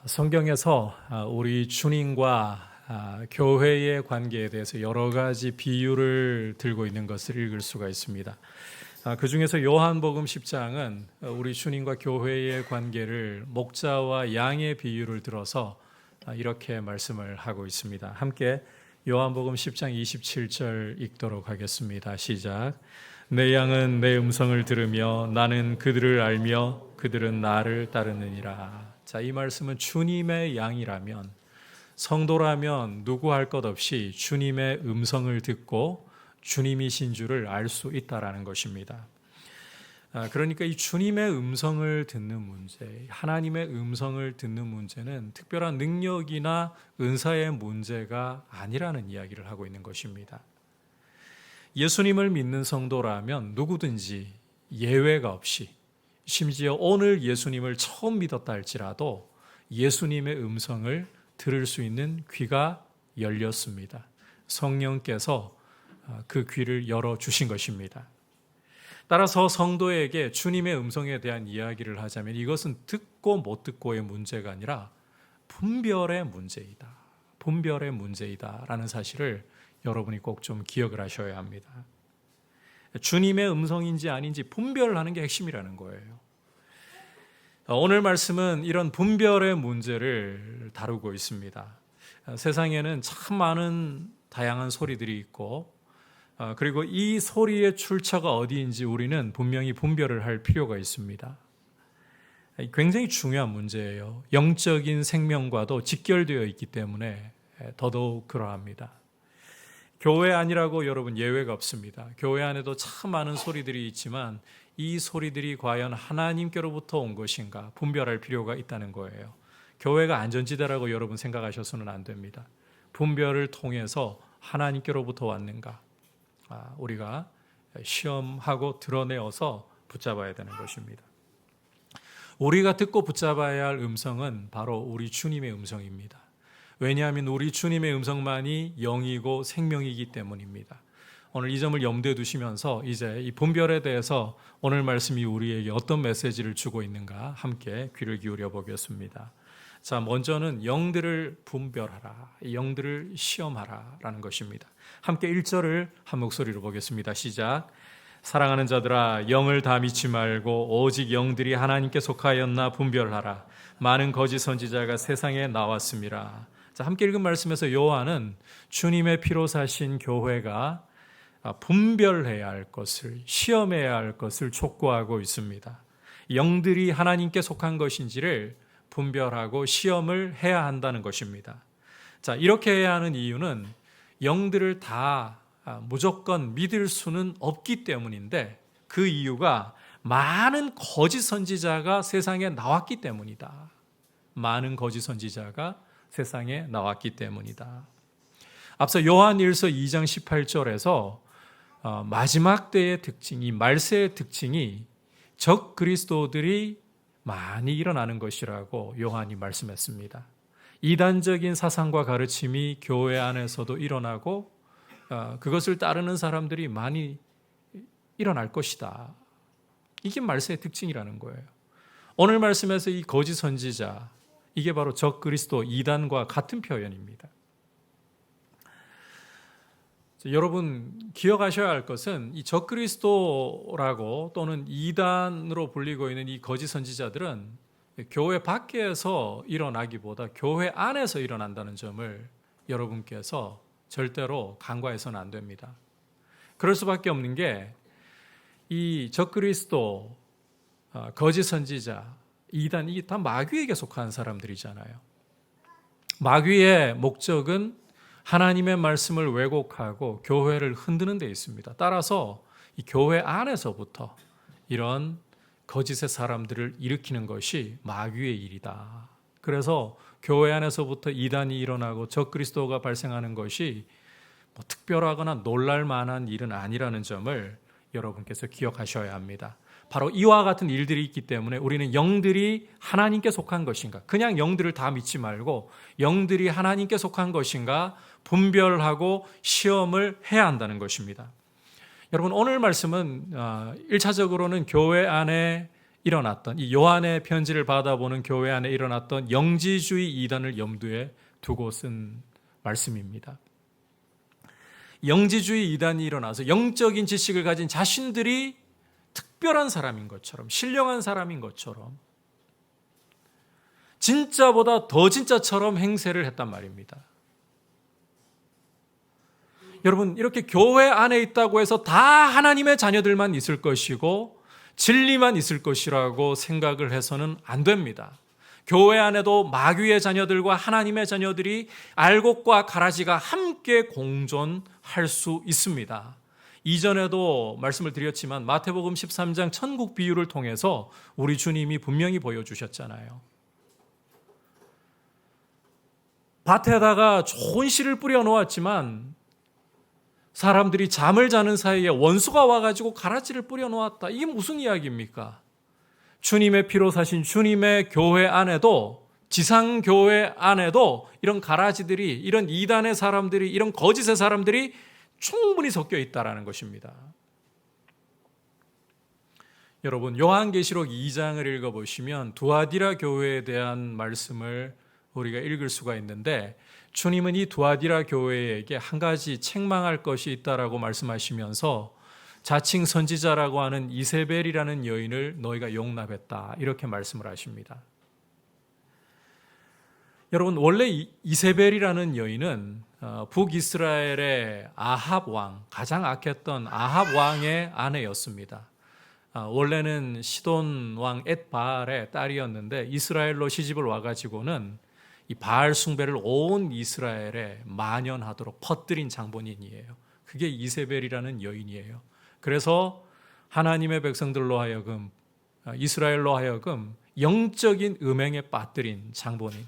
성경에서 우리 주님과 교회의 관계에 대해서 여러 가지 비유를 들고 있는 것을 읽을 수가 있습니다. 그 중에서 요한복음 10장은 우리 주님과 교회의 관계를 목자와 양의 비유를 들어서 이렇게 말씀을 하고 있습니다. 함께 요한복음 10장 27절 읽도록 하겠습니다. 시작. 내 양은 내 음성을 들으며 나는 그들을 알며 그들은 나를 따르느니라. 자, 이 말씀은 주님의 양이라면, 성도라면 누구 할 것 없이 주님의 음성을 듣고 주님이신 줄을 알 수 있다라는 것입니다. 그러니까 이 주님의 음성을 듣는 문제, 하나님의 음성을 듣는 문제는 특별한 능력이나 은사의 문제가 아니라는 이야기를 하고 있는 것입니다. 예수님을 믿는 성도라면 누구든지 예외가 없이, 심지어 오늘 예수님을 처음 믿었다 할지라도 예수님의 음성을 들을 수 있는 귀가 열렸습니다. 성령께서 그 귀를 열어주신 것입니다. 따라서 성도에게 주님의 음성에 대한 이야기를 하자면 이것은 듣고 못 듣고의 문제가 아니라 분별의 문제이다. 분별의 문제이다라는 사실을 여러분이 꼭 좀 기억을 하셔야 합니다. 주님의 음성인지 아닌지 분별하는 게 핵심이라는 거예요. 오늘 말씀은 이런 분별의 문제를 다루고 있습니다. 세상에는 참 많은 다양한 소리들이 있고, 그리고 이 소리의 출처가 어디인지 우리는 분명히 분별을 할 필요가 있습니다. 굉장히 중요한 문제예요. 영적인 생명과도 직결되어 있기 때문에 더더욱 그러합니다. 교회 아니라고 여러분 예외가 없습니다. 교회 안에도 참 많은 소리들이 있지만 이 소리들이 과연 하나님께로부터 온 것인가 분별할 필요가 있다는 거예요. 교회가 안전지대라고 여러분 생각하셔서는 안 됩니다. 분별을 통해서 하나님께로부터 왔는가 우리가 시험하고 드러내어서 붙잡아야 되는 것입니다. 우리가 듣고 붙잡아야 할 음성은 바로 우리 주님의 음성입니다. 왜냐하면 우리 주님의 음성만이 영이고 생명이기 때문입니다. 오늘 이 점을 염두에 두시면서 이제 이 분별에 대해서 오늘 말씀이 우리에게 어떤 메시지를 주고 있는가 함께 귀를 기울여 보겠습니다. 자, 먼저는 영들을 분별하라, 영들을 시험하라 라는 것입니다. 함께 1절을 한 목소리로 보겠습니다. 시작. 사랑하는 자들아, 영을 다 믿지 말고 오직 영들이 하나님께 속하였나 분별하라. 많은 거짓 선지자가 세상에 나왔습니다. 자, 함께 읽은 말씀에서 요한은 주님의 피로 사신 교회가 분별해야 할 것을, 시험해야 할 것을 촉구하고 있습니다. 영들이 하나님께 속한 것인지를 분별하고 시험을 해야 한다는 것입니다. 자, 이렇게 해야 하는 이유는 영들을 다 무조건 믿을 수는 없기 때문인데, 그 이유가 많은 거짓 선지자가 세상에 나왔기 때문이다. 많은 거짓 선지자가 세상에 나왔기 때문이다. 앞서 요한일서 2장 18절에서 마지막 때의 특징, 이 말세의 특징이 적 그리스도들이 많이 일어나는 것이라고 요한이 말씀했습니다. 이단적인 사상과 가르침이 교회 안에서도 일어나고 그것을 따르는 사람들이 많이 일어날 것이다. 이게 말세의 특징이라는 거예요. 오늘 말씀에서 이 거짓 선지자, 이게 바로 적 그리스도 이단과 같은 표현입니다. 여러분 기억하셔야 할 것은 이 적 그리스도라고 또는 이단으로 불리고 있는 이 거짓 선지자들은 교회 밖에서 일어나기보다 교회 안에서 일어난다는 점을 여러분께서 절대로 간과해서는 안 됩니다. 그럴 수밖에 없는 게 이 적 그리스도, 거짓 선지자, 이단, 이게 다 마귀에게 속한 사람들이잖아요. 마귀의 목적은 하나님의 말씀을 왜곡하고 교회를 흔드는 데 있습니다. 따라서 이 교회 안에서부터 이런 거짓의 사람들을 일으키는 것이 마귀의 일이다. 그래서 교회 안에서부터 이단이 일어나고 적그리스도가 발생하는 것이 특별하거나 놀랄 만한 일은 아니라는 점을 여러분께서 기억하셔야 합니다. 바로 이와 같은 일들이 있기 때문에 우리는 영들이 하나님께 속한 것인가, 그냥 영들을 다 믿지 말고 영들이 하나님께 속한 것인가 분별하고 시험을 해야 한다는 것입니다. 여러분 오늘 말씀은 1차적으로는 교회 안에 일어났던 이 요한의 편지를 받아보는 교회 안에 일어났던 영지주의 이단을 염두에 두고 쓴 말씀입니다. 영지주의 이단이 일어나서 영적인 지식을 가진 자신들이 특별한 사람인 것처럼, 신령한 사람인 것처럼, 진짜보다 더 진짜처럼 행세를 했단 말입니다. 여러분, 이렇게 교회 안에 있다고 해서 다 하나님의 자녀들만 있을 것이고 진리만 있을 것이라고 생각을 해서는 안 됩니다. 교회 안에도 마귀의 자녀들과 하나님의 자녀들이 알곡과 가라지가 함께 공존할 수 있습니다. 이전에도 말씀을 드렸지만 마태복음 13장 천국 비유를 통해서 우리 주님이 분명히 보여주셨잖아요. 밭에다가 좋은 씨를 뿌려 놓았지만 사람들이 잠을 자는 사이에 원수가 와가지고 가라지를 뿌려 놓았다. 이게 무슨 이야기입니까? 주님의 피로 사신 주님의 교회 안에도, 지상교회 안에도 이런 가라지들이, 이런 이단의 사람들이, 이런 거짓의 사람들이 충분히 섞여 있다는 것입니다. 여러분, 요한계시록 2장을 읽어보시면 두아디라 교회에 대한 말씀을 우리가 읽을 수가 있는데, 주님은 이 두아디라 교회에게 한 가지 책망할 것이 있다라고 말씀하시면서 자칭 선지자라고 하는 이세벨이라는 여인을 너희가 용납했다, 이렇게 말씀을 하십니다. 여러분, 원래 이세벨이라는 여인은 북이스라엘의 아합 왕, 가장 악했던 아합 왕의 아내였습니다. 원래는 시돈 왕 엣바알의 딸이었는데 이스라엘로 시집을 와가지고는 이 바알 숭배를 온 이스라엘에 만연하도록 퍼뜨린 장본인이에요. 그게 이세벨이라는 여인이에요. 그래서 하나님의 백성들로 하여금, 이스라엘로 하여금 영적인 음행에 빠뜨린 장본인.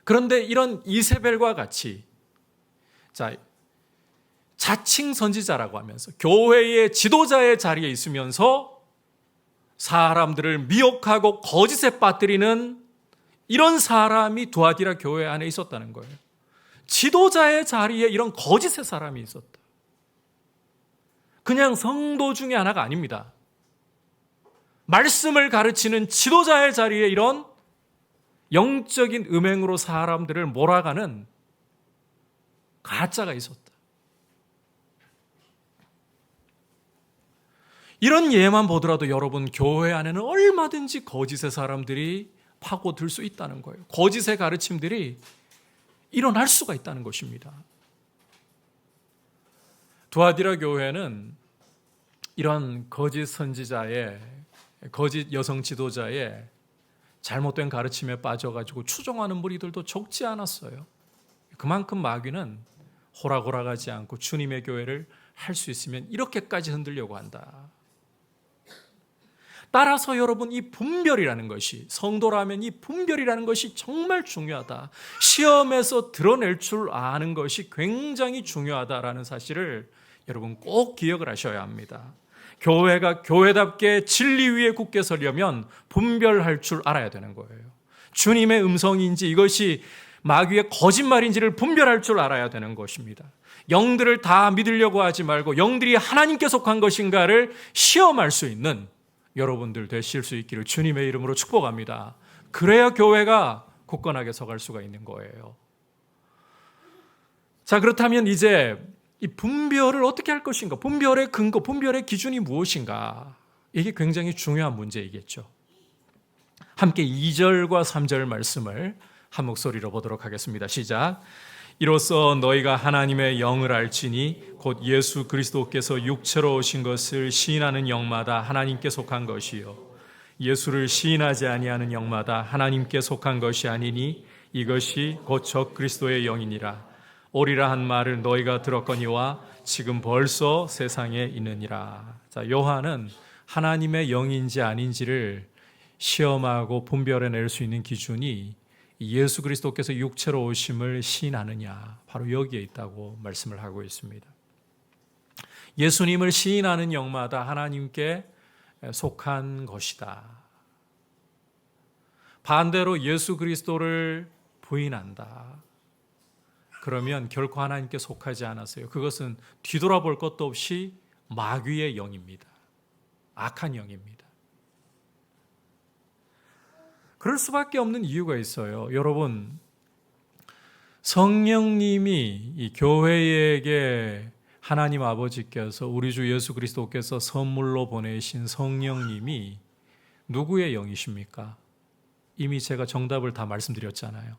그런데 이런 이세벨과 같이 자칭 선지자라고 하면서 교회의 지도자의 자리에 있으면서 사람들을 미혹하고 거짓에 빠뜨리는 이런 사람이 두아디라 교회 안에 있었다는 거예요. 지도자의 자리에 이런 거짓의 사람이 있었다. 그냥 성도 중에 하나가 아닙니다. 말씀을 가르치는 지도자의 자리에 이런 영적인 음행으로 사람들을 몰아가는 가짜가 있었다. 이런 예만 보더라도 여러분, 교회 안에는 얼마든지 거짓의 사람들이 파고들 수 있다는 거예요. 거짓의 가르침들이 일어날 수가 있다는 것입니다. 두아디라 교회는 이런 거짓 선지자의, 거짓 여성 지도자의 잘못된 가르침에 빠져가지고 추종하는 무리들도 적지 않았어요. 그만큼 마귀는 호락호락하지 않고 주님의 교회를 할 수 있으면 이렇게까지 흔들려고 한다. 따라서 여러분, 이 분별이라는 것이, 성도라면 이 분별이라는 것이 정말 중요하다. 시험에서 드러낼 줄 아는 것이 굉장히 중요하다라는 사실을 여러분 꼭 기억을 하셔야 합니다. 교회가 교회답게 진리 위에 굳게 서려면 분별할 줄 알아야 되는 거예요. 주님의 음성인지 이것이 마귀의 거짓말인지를 분별할 줄 알아야 되는 것입니다. 영들을 다 믿으려고 하지 말고 영들이 하나님께 속한 것인가를 시험할 수 있는 여러분들 되실 수 있기를 주님의 이름으로 축복합니다. 그래야 교회가 굳건하게 서갈 수가 있는 거예요. 자, 그렇다면 이제 이 분별을 어떻게 할 것인가? 분별의 근거, 분별의 기준이 무엇인가? 이게 굉장히 중요한 문제이겠죠. 함께 2절과 3절 말씀을 한 목소리로 보도록 하겠습니다. 시작. 이로써 너희가 하나님의 영을 알지니 곧 예수 그리스도께서 육체로 오신 것을 시인하는 영마다 하나님께 속한 것이요 예수를 시인하지 아니하는 영마다 하나님께 속한 것이 아니니 이것이 곧 적 그리스도의 영이니라. 오리라 한 말을 너희가 들었거니와 지금 벌써 세상에 있느니라. 자, 요한은 하나님의 영인지 아닌지를 시험하고 분별해낼 수 있는 기준이 예수 그리스도께서 육체로 오심을 시인하느냐, 바로 여기에 있다고 말씀을 하고 있습니다. 예수님을 시인하는 영마다 하나님께 속한 것이다. 반대로 예수 그리스도를 부인한다. 그러면 결코 하나님께 속하지 않았어요. 그것은 뒤돌아볼 것도 없이 마귀의 영입니다. 악한 영입니다. 그럴 수밖에 없는 이유가 있어요. 여러분, 성령님이 이 교회에게 하나님 아버지께서 우리 주 예수 그리스도께서 선물로 보내신 성령님이 누구의 영이십니까? 이미 제가 정답을 다 말씀드렸잖아요.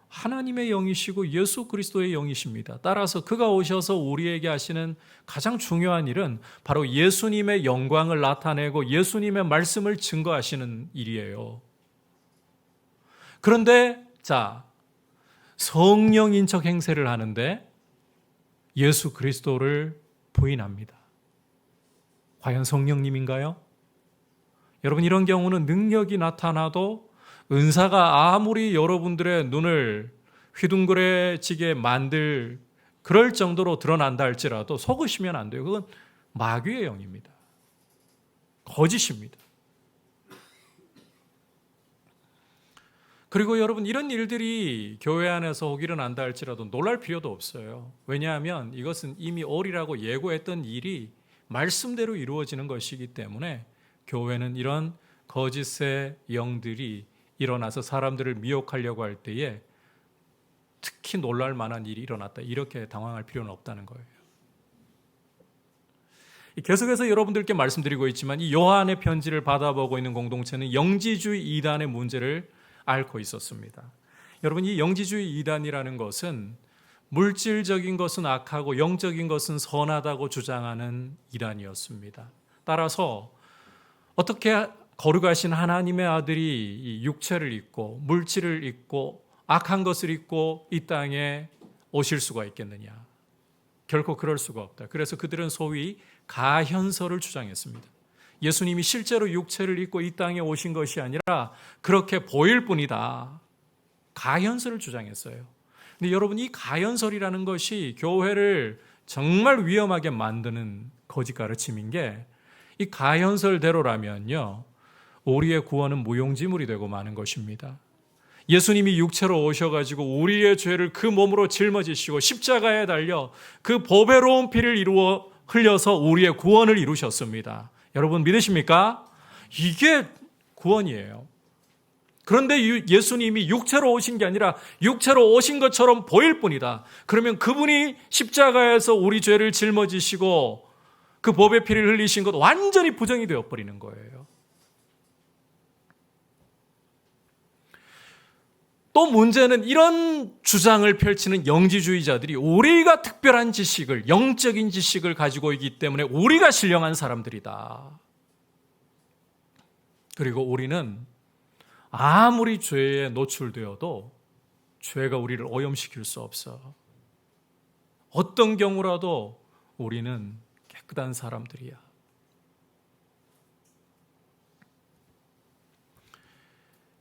하나님의 영이시고 예수 그리스도의 영이십니다. 따라서 그가 오셔서 우리에게 하시는 가장 중요한 일은 바로 예수님의 영광을 나타내고 예수님의 말씀을 증거하시는 일이에요. 그런데 성령인 척 행세를 하는데 예수 그리스도를 부인합니다. 과연 성령님인가요? 여러분, 이런 경우는 능력이 나타나도 은사가 아무리 여러분들의 눈을 휘둥그레지게 만들 그럴 정도로 드러난다 할지라도 속으시면 안 돼요. 그건 마귀의 영입니다. 거짓입니다. 그리고 여러분, 이런 일들이 교회 안에서 혹 일어난다 할지라도 놀랄 필요도 없어요. 왜냐하면 이것은 이미 오리라고 예고했던 일이 말씀대로 이루어지는 것이기 때문에 교회는 이런 거짓의 영들이 일어나서 사람들을 미혹하려고 할 때에 특히 놀랄 만한 일이 일어났다, 이렇게 당황할 필요는 없다는 거예요. 계속해서 여러분들께 말씀드리고 있지만 이 요한의 편지를 받아보고 있는 공동체는 영지주의 이단의 문제를 앓고 있었습니다. 여러분, 이 영지주의 이단이라는 것은 물질적인 것은 악하고 영적인 것은 선하다고 주장하는 이단이었습니다. 따라서 어떻게 거룩하신 하나님의 아들이 이 육체를 입고 물질을 입고 악한 것을 입고 이 땅에 오실 수가 있겠느냐? 결코 그럴 수가 없다. 그래서 그들은 소위 가현설을 주장했습니다. 예수님이 실제로 육체를 입고 이 땅에 오신 것이 아니라 그렇게 보일 뿐이다. 가현설을 주장했어요. 근데 여러분, 이 가현설이라는 것이 교회를 정말 위험하게 만드는 거짓 가르침인 게, 이 가현설대로라면요, 우리의 구원은 무용지물이 되고 마는 것입니다. 예수님이 육체로 오셔가지고 우리의 죄를 그 몸으로 짊어지시고 십자가에 달려 그 보배로운 피를 흘려서 우리의 구원을 이루셨습니다. 여러분, 믿으십니까? 이게 구원이에요. 그런데 예수님이 육체로 오신 게 아니라 육체로 오신 것처럼 보일 뿐이다. 그러면 그분이 십자가에서 우리 죄를 짊어지시고 그 보배 피를 흘리신 것 완전히 부정이 되어버리는 거예요. 또 문제는 이런 주장을 펼치는 영지주의자들이 우리가 특별한 지식을, 영적인 지식을 가지고 있기 때문에 우리가 신령한 사람들이다. 그리고 우리는 아무리 죄에 노출되어도 죄가 우리를 오염시킬 수 없어. 어떤 경우라도 우리는 깨끗한 사람들이야.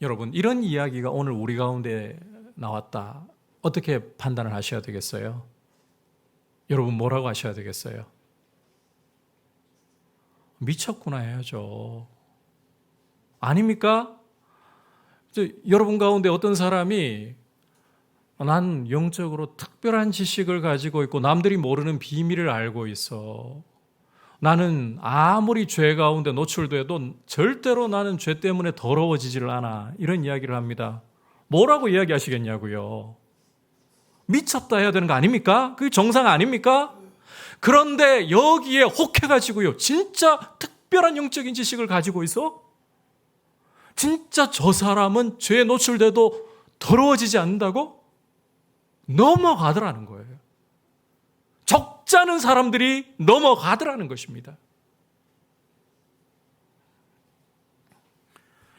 여러분, 이런 이야기가 오늘 우리 가운데 나왔다. 어떻게 판단을 하셔야 되겠어요? 여러분, 뭐라고 하셔야 되겠어요? 미쳤구나 해야죠. 아닙니까? 여러분 가운데 어떤 사람이 난 영적으로 특별한 지식을 가지고 있고 남들이 모르는 비밀을 알고 있어. 나는 아무리 죄 가운데 노출돼도 절대로 나는 죄 때문에 더러워지질 않아. 이런 이야기를 합니다. 뭐라고 이야기하시겠냐고요. 미쳤다 해야 되는 거 아닙니까? 그게 정상 아닙니까? 그런데 여기에 혹해가지고요, 진짜 특별한 영적인 지식을 가지고 있어? 진짜 저 사람은 죄에 노출돼도 더러워지지 않는다고? 넘어가더라는 거예요. 적잖은 사람들이 넘어가더라는 것입니다.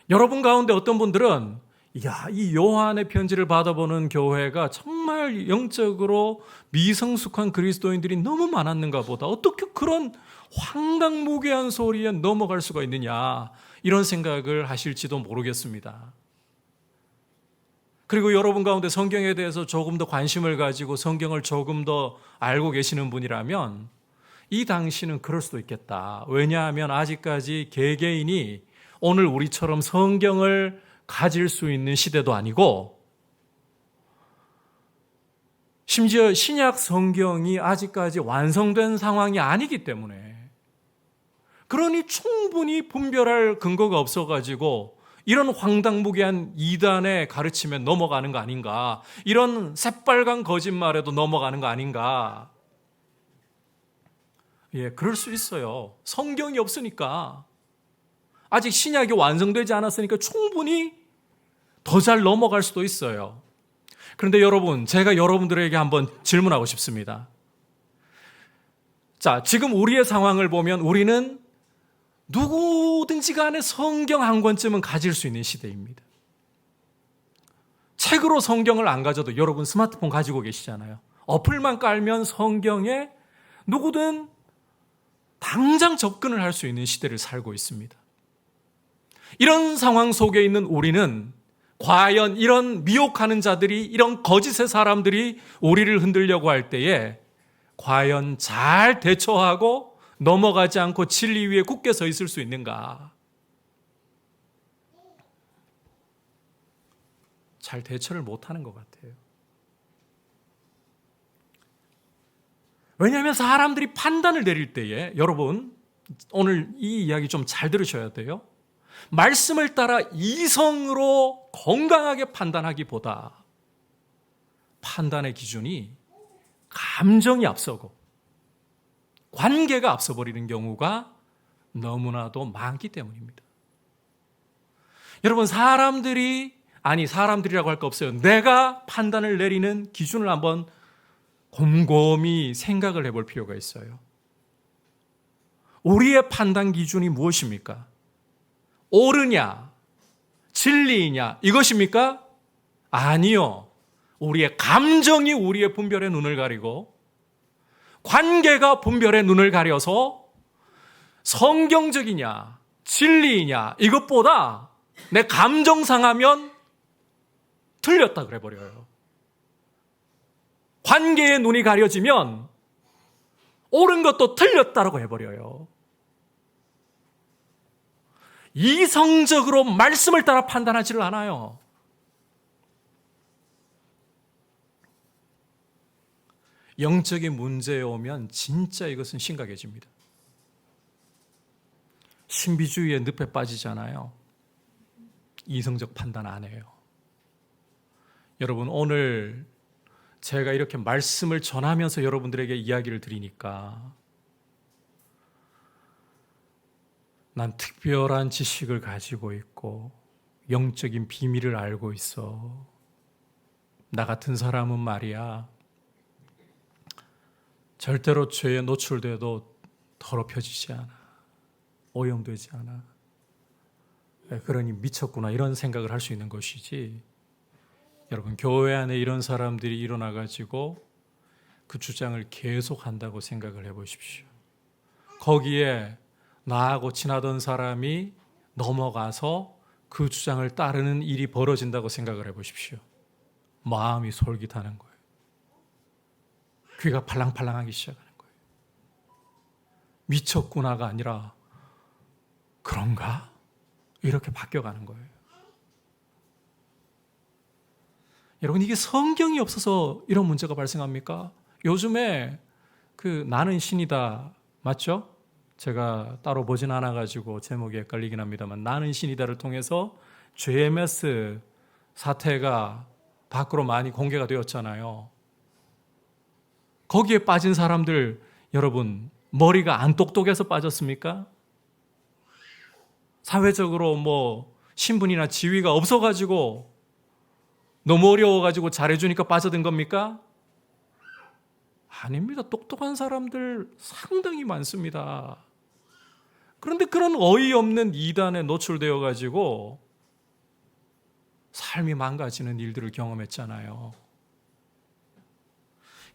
여러분 가운데 어떤 분들은 이 요한의 편지를 받아보는 교회가 정말 영적으로 미성숙한 그리스도인들이 너무 많았는가 보다. 어떻게 그런 황당무계한 소리에 넘어갈 수가 있느냐, 이런 생각을 하실지도 모르겠습니다. 그리고 여러분 가운데 성경에 대해서 조금 더 관심을 가지고 성경을 조금 더 알고 계시는 분이라면 이 당시는 그럴 수도 있겠다. 왜냐하면 아직까지 개개인이 오늘 우리처럼 성경을 가질 수 있는 시대도 아니고, 심지어 신약 성경이 아직까지 완성된 상황이 아니기 때문에, 그러니 충분히 분별할 근거가 없어가지고 이런 황당무계한 이단의 가르침에 넘어가는 거 아닌가? 이런 새빨간 거짓말에도 넘어가는 거 아닌가? 예, 그럴 수 있어요. 성경이 없으니까. 아직 신약이 완성되지 않았으니까 충분히 더 잘 넘어갈 수도 있어요. 그런데 여러분, 제가 여러분들에게 한번 질문하고 싶습니다. 자, 지금 우리의 상황을 보면 우리는 누구든지 간에 성경 한 권쯤은 가질 수 있는 시대입니다. 책으로 성경을 안 가져도 여러분 스마트폰 가지고 계시잖아요. 어플만 깔면 성경에 누구든 당장 접근을 할 수 있는 시대를 살고 있습니다. 이런 상황 속에 있는 우리는 과연 이런 미혹하는 자들이, 이런 거짓의 사람들이 우리를 흔들려고 할 때에 과연 잘 대처하고 넘어가지 않고 진리 위에 굳게 서 있을 수 있는가? 잘 대처를 못하는 것 같아요. 왜냐하면 사람들이 판단을 내릴 때에, 여러분 오늘 이 이야기 좀 잘 들으셔야 돼요. 말씀을 따라 이성으로 건강하게 판단하기보다 판단의 기준이 감정이 앞서고 관계가 앞서버리는 경우가 너무나도 많기 때문입니다. 여러분, 사람들이라고 할 거 없어요. 내가 판단을 내리는 기준을 한번 곰곰이 생각을 해볼 필요가 있어요. 우리의 판단 기준이 무엇입니까? 옳으냐? 진리이냐? 이것입니까? 아니요. 우리의 감정이 우리의 분별의 눈을 가리고 관계가 분별의 눈을 가려서 성경적이냐, 진리이냐, 이것보다 내 감정 상하면 틀렸다 그래버려요. 관계의 눈이 가려지면 옳은 것도 틀렸다라고 해버려요. 이성적으로 말씀을 따라 판단하지를 않아요. 영적인 문제에 오면 진짜 이것은 심각해집니다. 신비주의의 늪에 빠지잖아요. 이성적 판단 안 해요. 여러분, 오늘 제가 이렇게 말씀을 전하면서 여러분들에게 이야기를 드리니까 난 특별한 지식을 가지고 있고 영적인 비밀을 알고 있어. 나 같은 사람은 말이야, 절대로 죄에 노출돼도 더럽혀지지 않아. 오염되지 않아. 그러니 미쳤구나, 이런 생각을 할 수 있는 것이지. 여러분, 교회 안에 이런 사람들이 일어나가지고 그 주장을 계속한다고 생각을 해보십시오. 거기에 나하고 친하던 사람이 넘어가서 그 주장을 따르는 일이 벌어진다고 생각을 해보십시오. 마음이 솔깃하는 거예요. 귀가 팔랑팔랑하기 시작하는 거예요. 미쳤구나가 아니라 그런가? 이렇게 바뀌어가는 거예요. 여러분, 이게 성경이 없어서 이런 문제가 발생합니까? 요즘에 나는 신이다, 맞죠? 제가 따로 보진 않아가지고 제목이 헷갈리긴 합니다만, 나는 신이다를 통해서 JMS 사태가 밖으로 많이 공개가 되었잖아요. 거기에 빠진 사람들, 여러분, 머리가 안 똑똑해서 빠졌습니까? 사회적으로 신분이나 지위가 없어가지고 너무 어려워가지고 잘해주니까 빠져든 겁니까? 아닙니다. 똑똑한 사람들 상당히 많습니다. 그런데 그런 어이없는 이단에 노출되어가지고 삶이 망가지는 일들을 경험했잖아요.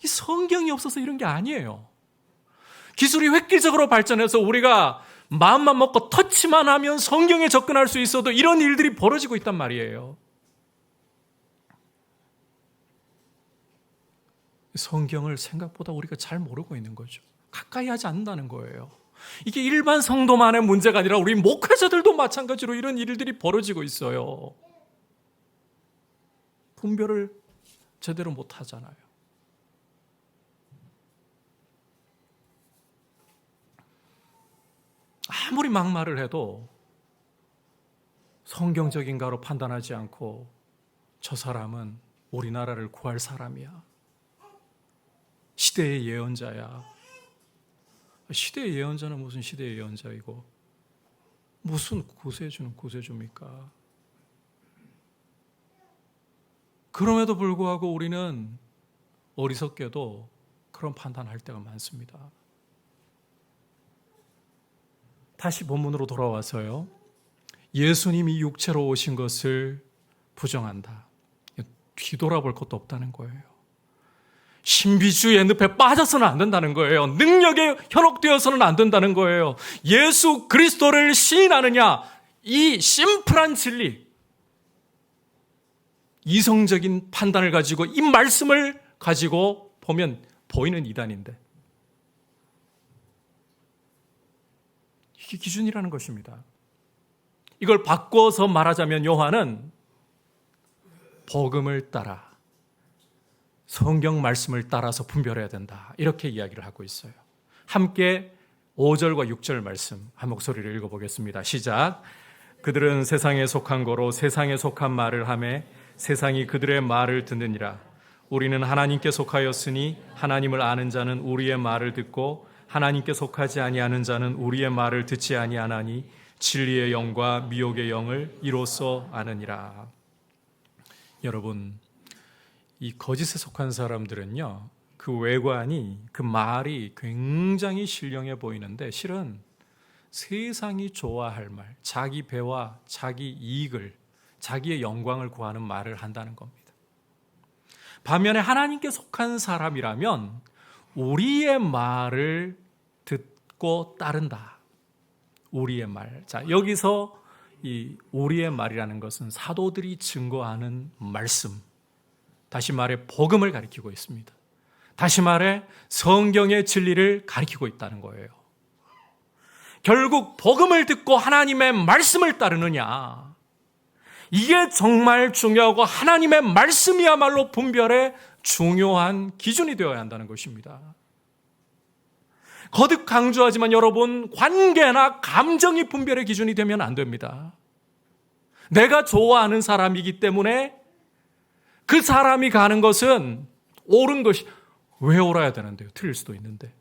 이 성경이 없어서 이런 게 아니에요. 기술이 획기적으로 발전해서 우리가 마음만 먹고 터치만 하면 성경에 접근할 수 있어도 이런 일들이 벌어지고 있단 말이에요. 성경을 생각보다 우리가 잘 모르고 있는 거죠. 가까이 하지 않는다는 거예요. 이게 일반 성도만의 문제가 아니라 우리 목회자들도 마찬가지로 이런 일들이 벌어지고 있어요. 분별을 제대로 못 하잖아요. 아무리 막말을 해도 성경적인가로 판단하지 않고 저 사람은 우리나라를 구할 사람이야. 시대의 예언자야. 시대의 예언자는 무슨 시대의 예언자이고 무슨 구세주는 구세주입니까? 그럼에도 불구하고 우리는 어리석게도 그런 판단할 때가 많습니다. 다시 본문으로 돌아와서요. 예수님이 육체로 오신 것을 부정한다. 뒤돌아볼 것도 없다는 거예요. 신비주의의 늪에 빠져서는 안 된다는 거예요. 능력에 현혹되어서는 안 된다는 거예요. 예수 그리스도를 시인하느냐, 이 심플한 진리, 이성적인 판단을 가지고 이 말씀을 가지고 보면 보이는 이단인데 이게 기준이라는 것입니다. 이걸 바꿔서 말하자면 요한은 복음을 따라 성경 말씀을 따라서 분별해야 된다, 이렇게 이야기를 하고 있어요. 함께 5절과 6절 말씀 한 목소리를 읽어보겠습니다. 시작. 그들은 세상에 속한 거로 세상에 속한 말을 하매 세상이 그들의 말을 듣느니라. 우리는 하나님께 속하였으니 하나님을 아는 자는 우리의 말을 듣고 하나님께 속하지 아니하는 자는 우리의 말을 듣지 아니하나니 진리의 영과 미혹의 영을 이로써 아느니라. 여러분, 이 거짓에 속한 사람들은요, 그 외관이, 그 말이 굉장히 신령해 보이는데 실은 세상이 좋아할 말, 자기 배와 자기 이익을, 자기의 영광을 구하는 말을 한다는 겁니다. 반면에 하나님께 속한 사람이라면 우리의 말을 듣고 따른다. 우리의 말. 자, 여기서 이 우리의 말이라는 것은 사도들이 증거하는 말씀, 다시 말해 복음을 가리키고 있습니다. 다시 말해 성경의 진리를 가리키고 있다는 거예요. 결국 복음을 듣고 하나님의 말씀을 따르느냐, 이게 정말 중요하고 하나님의 말씀이야말로 분별의 중요한 기준이 되어야 한다는 것입니다. 거듭 강조하지만 여러분, 관계나 감정이 분별의 기준이 되면 안 됩니다. 내가 좋아하는 사람이기 때문에 그 사람이 가는 것은 옳은 것이, 왜 옳아야 되는데요? 틀릴 수도 있는데.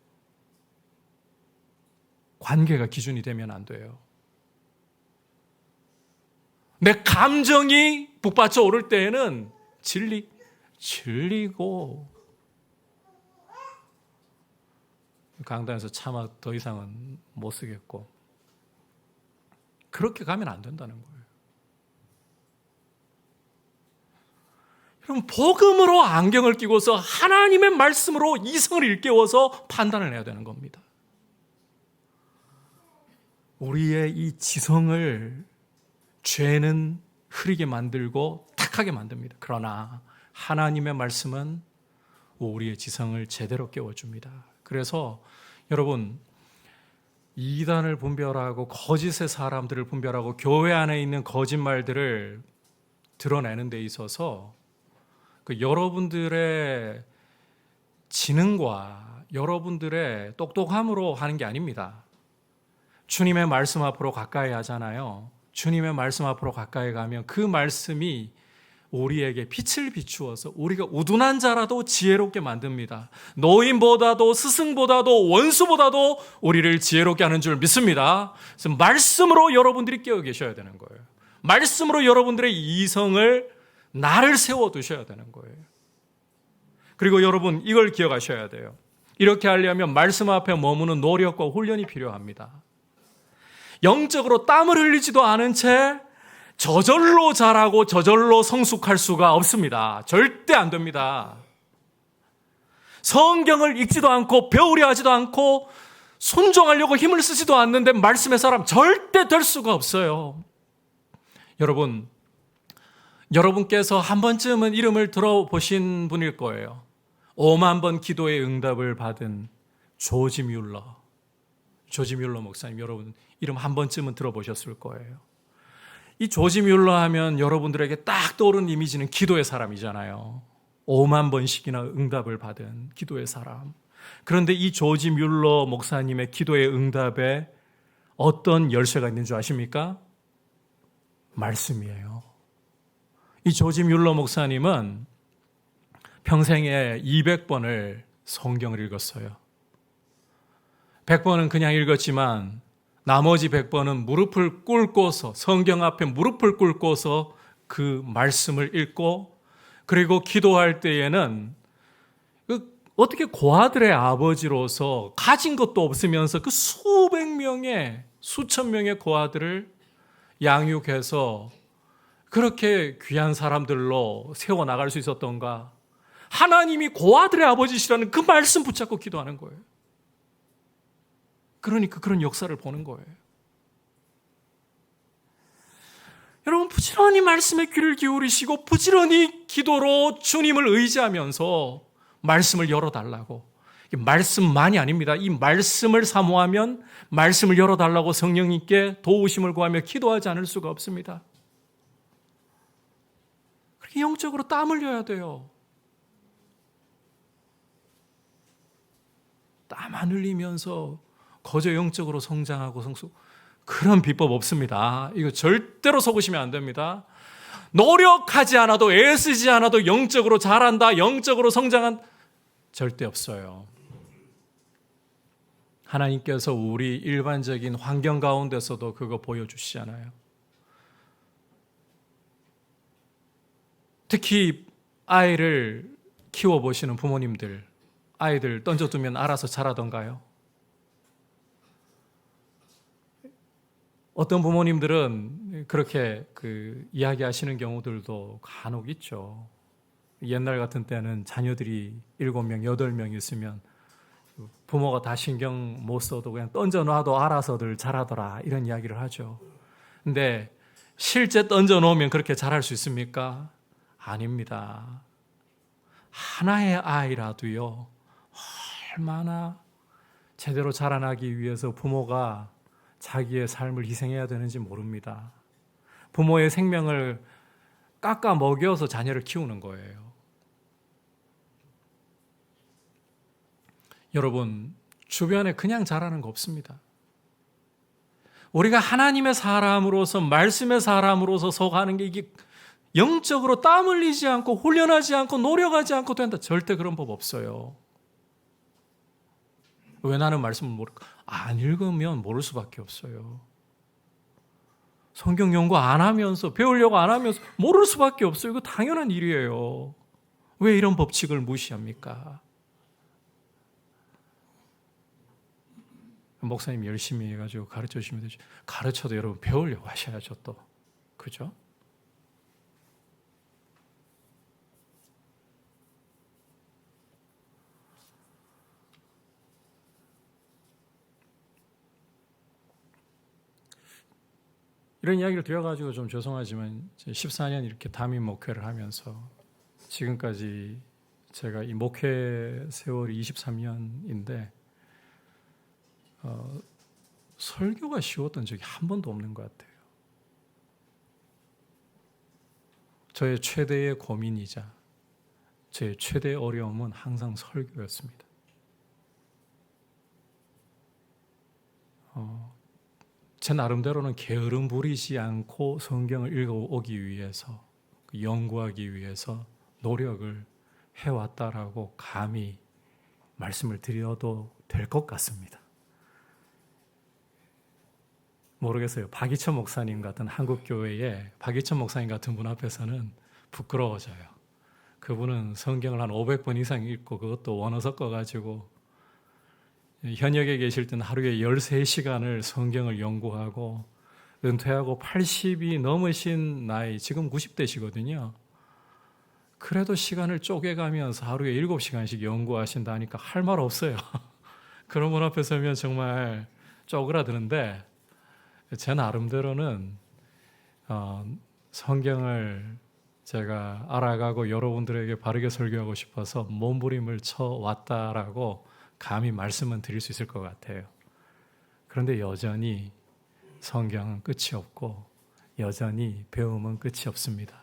관계가 기준이 되면 안 돼요. 내 감정이 북받쳐 오를 때에는 진리고, 강단에서 차마 더 이상은 못 쓰겠고, 그렇게 가면 안 된다는 거예요. 여러분, 복음으로 안경을 끼고서 하나님의 말씀으로 이성을 일깨워서 판단을 해야 되는 겁니다. 우리의 이 지성을 죄는 흐리게 만들고 탁하게 만듭니다. 그러나 하나님의 말씀은 우리의 지성을 제대로 깨워줍니다. 그래서 여러분, 이단을 분별하고 거짓의 사람들을 분별하고 교회 안에 있는 거짓말들을 드러내는 데 있어서 여러분들의 지능과 여러분들의 똑똑함으로 하는 게 아닙니다. 주님의 말씀 앞으로 가까이 하잖아요. 주님의 말씀 앞으로 가까이 가면 그 말씀이 우리에게 빛을 비추어서 우리가 우둔한 자라도 지혜롭게 만듭니다. 노인보다도 스승보다도 원수보다도 우리를 지혜롭게 하는 줄 믿습니다. 그래서 말씀으로 여러분들이 깨어 계셔야 되는 거예요. 말씀으로 여러분들의 이성을, 나를 세워두셔야 되는 거예요. 그리고 여러분, 이걸 기억하셔야 돼요. 이렇게 하려면 말씀 앞에 머무는 노력과 훈련이 필요합니다. 영적으로 땀을 흘리지도 않은 채 저절로 자라고 저절로 성숙할 수가 없습니다. 절대 안 됩니다. 성경을 읽지도 않고 배우려 하지도 않고 순종하려고 힘을 쓰지도 않는데 말씀의 사람 절대 될 수가 없어요. 여러분께서 한 번쯤은 이름을 들어보신 분일 거예요. 5만 번 기도의 응답을 받은 조지 뮬러 목사님, 여러분 이름 한 번쯤은 들어보셨을 거예요. 이 조지 뮬러 하면 여러분들에게 딱 떠오르는 이미지는 기도의 사람이잖아요. 5만 번씩이나 응답을 받은 기도의 사람. 그런데 이 조지 뮬러 목사님의 기도의 응답에 어떤 열쇠가 있는 줄 아십니까? 말씀이에요. 이 조지 뮬러 목사님은 평생에 200번을 성경을 읽었어요. 100번은 그냥 읽었지만 나머지 100번은 무릎을 꿇고서, 성경 앞에 무릎을 꿇고서 그 말씀을 읽고, 그리고 기도할 때에는 어떻게 고아들의 아버지로서 가진 것도 없으면서 그 수백 명의, 수천 명의 고아들을 양육해서 그렇게 귀한 사람들로 세워나갈 수 있었던가. 하나님이 고아들의 아버지시라는 그 말씀 붙잡고 기도하는 거예요. 그러니까 그런 역사를 보는 거예요. 여러분, 부지런히 말씀에 귀를 기울이시고 부지런히 기도로 주님을 의지하면서 말씀을 열어달라고. 말씀만이 아닙니다. 이 말씀을 사모하면 말씀을 열어달라고 성령님께 도우심을 구하며 기도하지 않을 수가 없습니다. 그렇게 영적으로 땀 흘려야 돼요. 땀 안 흘리면서 거저 영적으로 성장하고 그런 비법 없습니다. 이거 절대로 속으시면 안 됩니다. 노력하지 않아도, 애쓰지 않아도 영적으로 잘한다, 영적으로 성장한, 절대 없어요. 하나님께서 우리 일반적인 환경 가운데서도 그거 보여주시잖아요. 특히 아이를 키워보시는 부모님들, 아이들 던져두면 알아서 자라던가요? 어떤 부모님들은 그렇게 이야기하시는 경우들도 간혹 있죠. 옛날 같은 때는 자녀들이 7명, 8명 있으면 부모가 다 신경 못 써도 그냥 던져놔도 알아서들 잘하더라, 이런 이야기를 하죠. 근데 실제 던져놓으면 그렇게 잘할 수 있습니까? 아닙니다. 하나의 아이라도요, 얼마나 제대로 자라나기 위해서 부모가 자기의 삶을 희생해야 되는지 모릅니다. 부모의 생명을 깎아 먹여서 자녀를 키우는 거예요. 여러분, 주변에 그냥 자라는 거 없습니다. 우리가 하나님의 사람으로서, 말씀의 사람으로서 서가는 게 이게 영적으로 땀 흘리지 않고 훈련하지 않고 노력하지 않고 된다. 절대 그런 법 없어요. 왜 나는 말씀을 모를까? 안 읽으면 모를 수밖에 없어요. 성경 연구 안 하면서, 배우려고 안 하면서 모를 수밖에 없어요. 이거 당연한 일이에요. 왜 이런 법칙을 무시합니까? 목사님 열심히 해가지고 가르쳐 주시면 되죠. 가르쳐도 여러분 배우려고 하셔야죠, 또. 그죠? 이런 이야기를 드려가지고 좀 죄송하지만 14년 이렇게 담임 목회를 하면서 지금까지 제가 이 목회 세월이 23년인데 설교가 쉬웠던 적이 한 번도 없는 것 같아요. 저의 최대의 고민이자 제 최대의 어려움은 항상 설교였습니다. 제 나름대로는 게으름 부리지 않고 성경을 읽어오기 위해서, 연구하기 위해서 노력을 해왔다라고 감히 말씀을 드려도 될 것 같습니다. 모르겠어요. 박이천 목사님 같은 한국교회에 박이천 목사님 같은 분 앞에서는 부끄러워져요. 그분은 성경을 한 500번 이상 읽고 그것도 원어 섞어가지고 현역에 계실 때는 하루에 13시간을 성경을 연구하고 은퇴하고 80이 넘으신 나이, 지금 90대시거든요. 그래도 시간을 쪼개가면서 하루에 7시간씩 연구하신다니까 할 말 없어요. 그런 분 앞에 서면 정말 쪼그라드는데 제 나름대로는 성경을 제가 알아가고 여러분들에게 바르게 설교하고 싶어서 몸부림을 쳐왔다라고 감히 말씀은 드릴 수 있을 것 같아요. 그런데 여전히 성경은 끝이 없고 여전히 배움은 끝이 없습니다.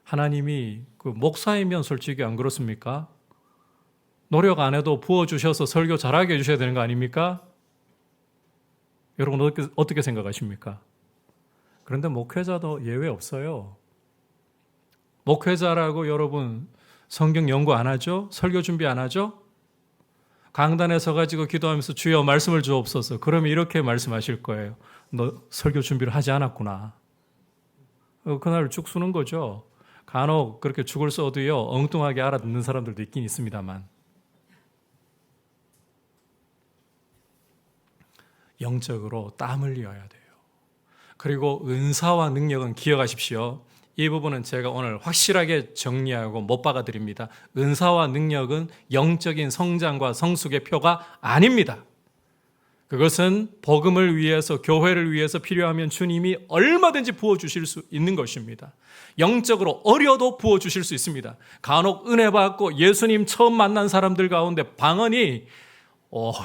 하나님이 목사이면 솔직히 안 그렇습니까? 노력 안 해도 부어주셔서 설교 잘하게 해주셔야 되는 거 아닙니까? 여러분 어떻게 생각하십니까? 그런데 목회자도 예외 없어요. 목회자라고 여러분 성경 연구 안 하죠? 설교 준비 안 하죠? 강단에 서가지고 기도하면서 주여 말씀을 주옵소서. 그러면 이렇게 말씀하실 거예요. 너 설교 준비를 하지 않았구나. 그날 죽 쓰는 거죠. 간혹 그렇게 죽을 써도요 엉뚱하게 알아듣는 사람들도 있긴 있습니다만, 영적으로 땀 흘려야 돼요. 그리고 은사와 능력은 기억하십시오. 이 부분은 제가 오늘 확실하게 정리하고 못 박아드립니다. 은사와 능력은 영적인 성장과 성숙의 표가 아닙니다. 그것은 복음을 위해서, 교회를 위해서 필요하면 주님이 얼마든지 부어주실 수 있는 것입니다. 영적으로 어려도 부어주실 수 있습니다. 간혹 은혜 받고 예수님 처음 만난 사람들 가운데 방언이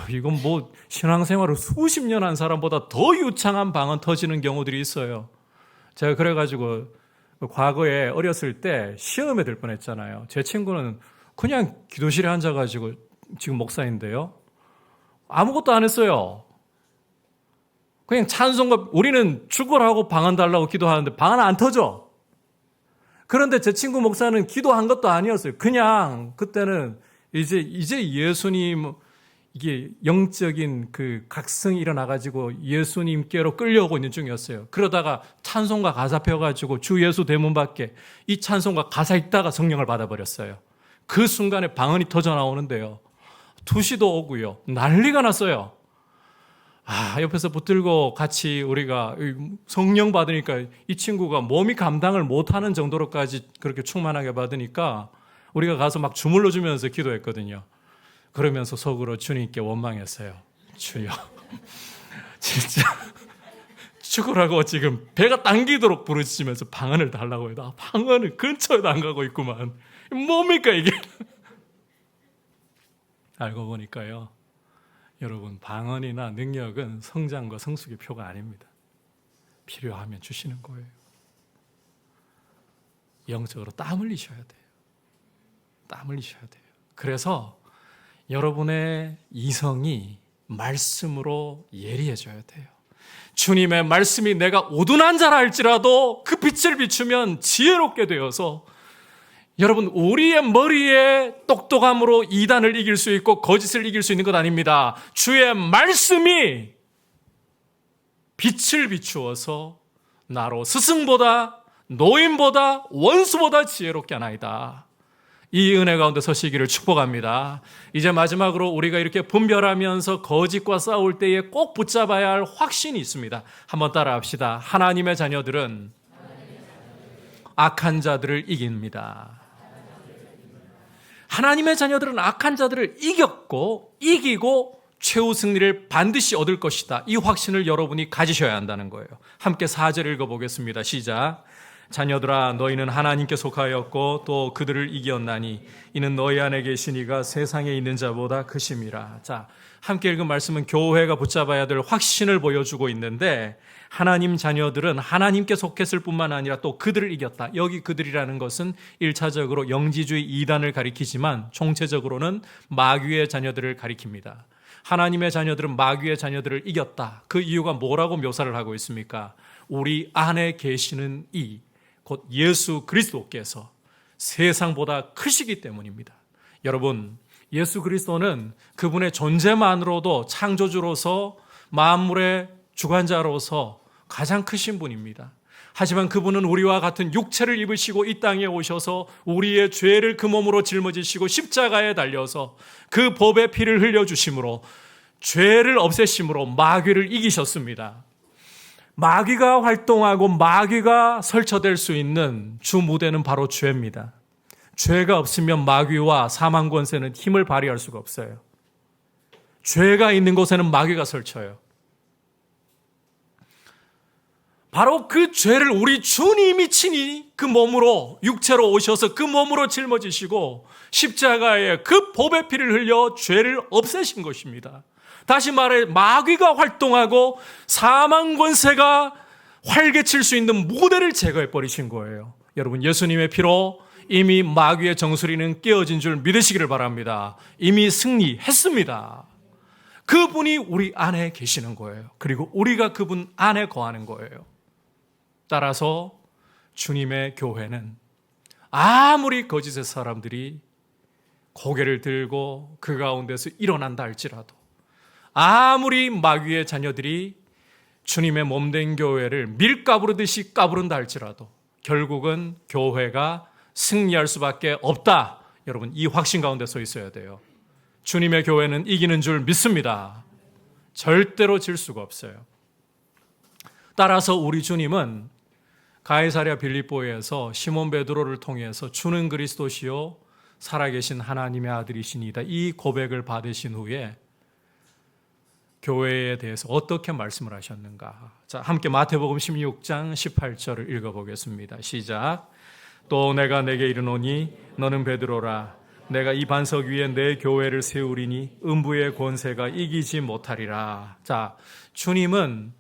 이건 뭐 신앙생활을 수십 년 한 사람보다 더 유창한 방언 터지는 경우들이 있어요. 제가 그래가지고 과거에 어렸을 때 시험에 들 뻔했잖아요. 제 친구는 그냥 기도실에 앉아가지고 지금 목사인데요, 아무것도 안 했어요. 그냥 찬송가, 우리는 축구하고 방언 달라고 기도하는데 방언 안 터져. 그런데 제 친구 목사는 기도한 것도 아니었어요. 그냥 그때는 이제 예수님, 이게 영적인 그 각성이 일어나가지고 예수님께로 끌려오고 있는 중이었어요. 그러다가 찬송가 가사 펴가지고 주 예수 대문 밖에 이 찬송가 가사 읽다가 성령을 받아버렸어요. 그 순간에 방언이 터져 나오는데요, 투시도 오고요, 난리가 났어요. 옆에서 붙들고 같이 우리가 성령 받으니까 이 친구가 몸이 감당을 못하는 정도로까지 그렇게 충만하게 받으니까 우리가 가서 막 주물러 주면서 기도했거든요. 그러면서 속으로 주님께 원망했어요. 주여, 진짜 죽으라고 지금 배가 당기도록 부르시면서 방언을 달라고 해도 방언을 근처에도 안 가고 있구만. 뭡니까 이게? 알고 보니까요, 여러분, 방언이나 능력은 성장과 성숙의 표가 아닙니다. 필요하면 주시는 거예요. 영적으로 땀 흘리셔야 돼요. 땀 흘리셔야 돼요. 그래서 여러분의 이성이 말씀으로 예리해져야 돼요. 주님의 말씀이 내가 오둔한 자라 할지라도 그 빛을 비추면 지혜롭게 되어서, 여러분, 우리의 머리에 똑똑함으로 이단을 이길 수 있고 거짓을 이길 수 있는 것 아닙니다. 주의 말씀이 빛을 비추어서 나로 스승보다, 노인보다, 원수보다 지혜롭게 하나이다. 이 은혜 가운데 서시기를 축복합니다. 이제 마지막으로 우리가 이렇게 분별하면서 거짓과 싸울 때에 꼭 붙잡아야 할 확신이 있습니다. 한번 따라합시다. 하나님의 자녀들은 악한 자들을 이깁니다. 하나님의 자녀들은 악한 자들을 이기고 최후 승리를 반드시 얻을 것이다. 이 확신을 여러분이 가지셔야 한다는 거예요. 함께 4절 읽어보겠습니다. 시작. 자녀들아, 너희는 하나님께 속하였고 또 그들을 이겼나니 이는 너희 안에 계신 이가 세상에 있는 자보다 크심이라. 자, 함께 읽은 말씀은 교회가 붙잡아야 될 확신을 보여주고 있는데, 하나님 자녀들은 하나님께 속했을 뿐만 아니라 또 그들을 이겼다. 여기 그들이라는 것은 1차적으로 영지주의 이단을 가리키지만 총체적으로는 마귀의 자녀들을 가리킵니다. 하나님의 자녀들은 마귀의 자녀들을 이겼다. 그 이유가 뭐라고 묘사를 하고 있습니까? 우리 안에 계시는 이, 곧 예수 그리스도께서 세상보다 크시기 때문입니다. 여러분, 예수 그리스도는 그분의 존재만으로도 창조주로서 만물의 주관자로서 가장 크신 분입니다. 하지만 그분은 우리와 같은 육체를 입으시고 이 땅에 오셔서 우리의 죄를 그 몸으로 짊어지시고 십자가에 달려서 그 법의 피를 흘려주심으로 죄를 없애심으로 마귀를 이기셨습니다. 마귀가 활동하고 마귀가 설쳐될 수 있는 주 무대는 바로 죄입니다. 죄가 없으면 마귀와 사망 권세는 힘을 발휘할 수가 없어요. 죄가 있는 곳에는 마귀가 설쳐요. 바로 그 죄를 우리 주님이 친히 그 몸으로, 육체로 오셔서 그 몸으로 짊어지시고 십자가에 그 법의 피를 흘려 죄를 없애신 것입니다. 다시 말해, 마귀가 활동하고 사망 권세가 활개칠 수 있는 무대를 제거해 버리신 거예요. 여러분, 예수님의 피로 이미 마귀의 정수리는 깨어진 줄 믿으시기를 바랍니다. 이미 승리했습니다. 그분이 우리 안에 계시는 거예요. 그리고 우리가 그분 안에 거하는 거예요. 따라서 주님의 교회는 아무리 거짓의 사람들이 고개를 들고 그 가운데서 일어난다 할지라도, 아무리 마귀의 자녀들이 주님의 몸된 교회를 밀가부르듯이 까부른다 할지라도 결국은 교회가 승리할 수밖에 없다. 여러분, 이 확신 가운데 서 있어야 돼요. 주님의 교회는 이기는 줄 믿습니다. 절대로 질 수가 없어요. 따라서 우리 주님은 가이사랴 빌립보에서 시몬 베드로를 통해서 주는 그리스도시요 살아계신 하나님의 아들이시니이다, 이 고백을 받으신 후에 교회에 대해서 어떻게 말씀을 하셨는가? 자, 함께 마태복음 16장 18절을 읽어보겠습니다. 시작. 또 내가 내게 이르노니 너는 베드로라. 내가 이 반석 위에 내 교회를 세우리니 음부의 권세가 이기지 못하리라. 자, 주님은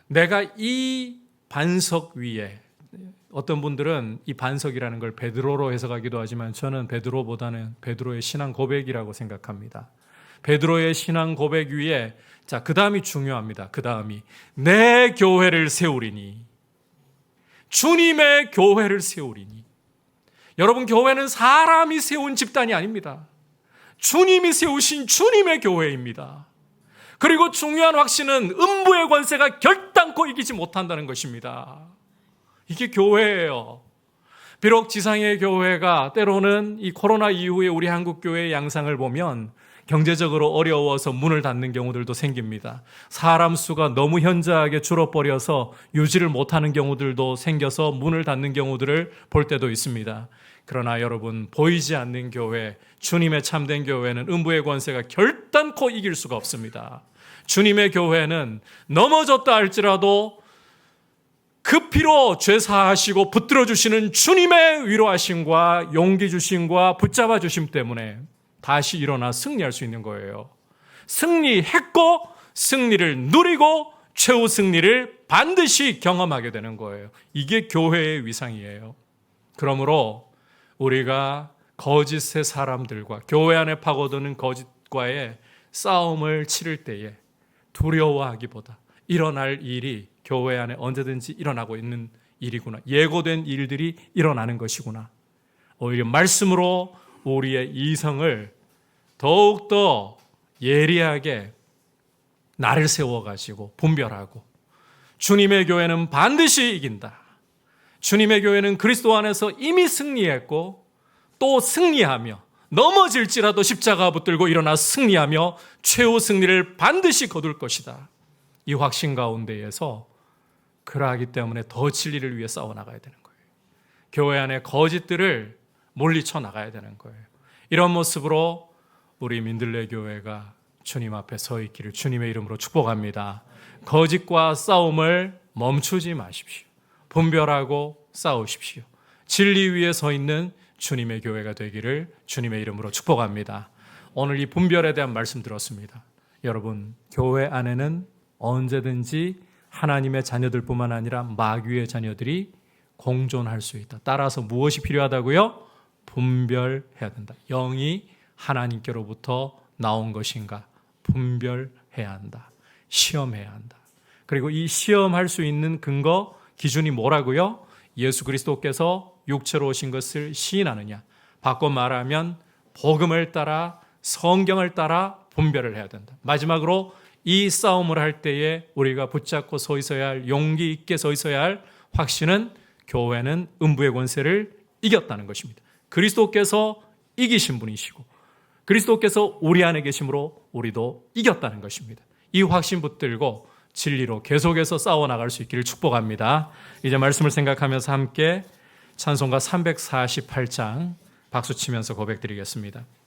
내가 이 반석 위에, 어떤 분들은 이 반석이라는 걸 베드로로 해석하기도 하지만 저는 베드로보다는 베드로의 신앙 고백이라고 생각합니다. 베드로의 신앙 고백 위에, 자, 그 다음이 중요합니다. 그 다음이 내 교회를 세우리니, 주님의 교회를 세우리니. 여러분, 교회는 사람이 세운 집단이 아닙니다. 주님이 세우신 주님의 교회입니다. 그리고 중요한 확신은 음부의 권세가 결단코 이기지 못한다는 것입니다. 이게 교회예요. 비록 지상의 교회가 때로는 이 코로나 이후에 우리 한국 교회의 양상을 보면 경제적으로 어려워서 문을 닫는 경우들도 생깁니다. 사람 수가 너무 현저하게 줄어버려서 유지를 못하는 경우들도 생겨서 문을 닫는 경우들을 볼 때도 있습니다. 그러나 여러분, 보이지 않는 교회, 주님의 참된 교회는 음부의 권세가 결단코 이길 수가 없습니다. 주님의 교회는 넘어졌다 할지라도 그 피로 죄 사하시고 붙들어 주시는 주님의 위로하심과 용기 주심과 붙잡아 주심 때문에 다시 일어나 승리할 수 있는 거예요. 승리했고 승리를 누리고 최후 승리를 반드시 경험하게 되는 거예요. 이게 교회의 위상이에요. 그러므로 우리가 거짓의 사람들과 교회 안에 파고드는 거짓과의 싸움을 치를 때에 두려워하기보다 일어날 일이 교회 안에 언제든지 일어나고 있는 일이구나, 예고된 일들이 일어나는 것이구나, 오히려 말씀으로 우리의 이성을 더욱더 예리하게 나를 세워가지고 분별하고, 주님의 교회는 반드시 이긴다, 주님의 교회는 그리스도 안에서 이미 승리했고 또 승리하며 넘어질지라도 십자가 붙들고 일어나 승리하며 최후 승리를 반드시 거둘 것이다, 이 확신 가운데에서 그러하기 때문에 더 진리를 위해 싸워나가야 되는 거예요. 교회 안에 거짓들을 물리쳐 나가야 되는 거예요. 이런 모습으로 우리 민들레 교회가 주님 앞에 서 있기를 주님의 이름으로 축복합니다. 거짓과 싸움을 멈추지 마십시오. 분별하고 싸우십시오. 진리 위에 서 있는 주님의 교회가 되기를 주님의 이름으로 축복합니다. 오늘 이 분별에 대한 말씀 들었습니다. 여러분, 교회 안에는 언제든지 하나님의 자녀들뿐만 아니라 마귀의 자녀들이 공존할 수 있다. 따라서 무엇이 필요하다고요? 분별해야 된다. 영이 하나님께로부터 나온 것인가 분별해야 한다. 시험해야 한다. 그리고 이 시험할 수 있는 근거, 기준이 뭐라고요? 예수 그리스도께서 육체로 오신 것을 시인하느냐, 바꿔 말하면 복음을 따라 성경을 따라 분별을 해야 된다. 마지막으로 이 싸움을 할 때에 우리가 붙잡고 서 있어야 할, 용기 있게 서 있어야 할 확신은 교회는 음부의 권세를 이겼다는 것입니다. 그리스도께서 이기신 분이시고 그리스도께서 우리 안에 계심으로 우리도 이겼다는 것입니다. 이 확신 붙들고 진리로 계속해서 싸워나갈 수 있기를 축복합니다. 이제 말씀을 생각하면서 함께 찬송가 348장 박수치면서 고백드리겠습니다.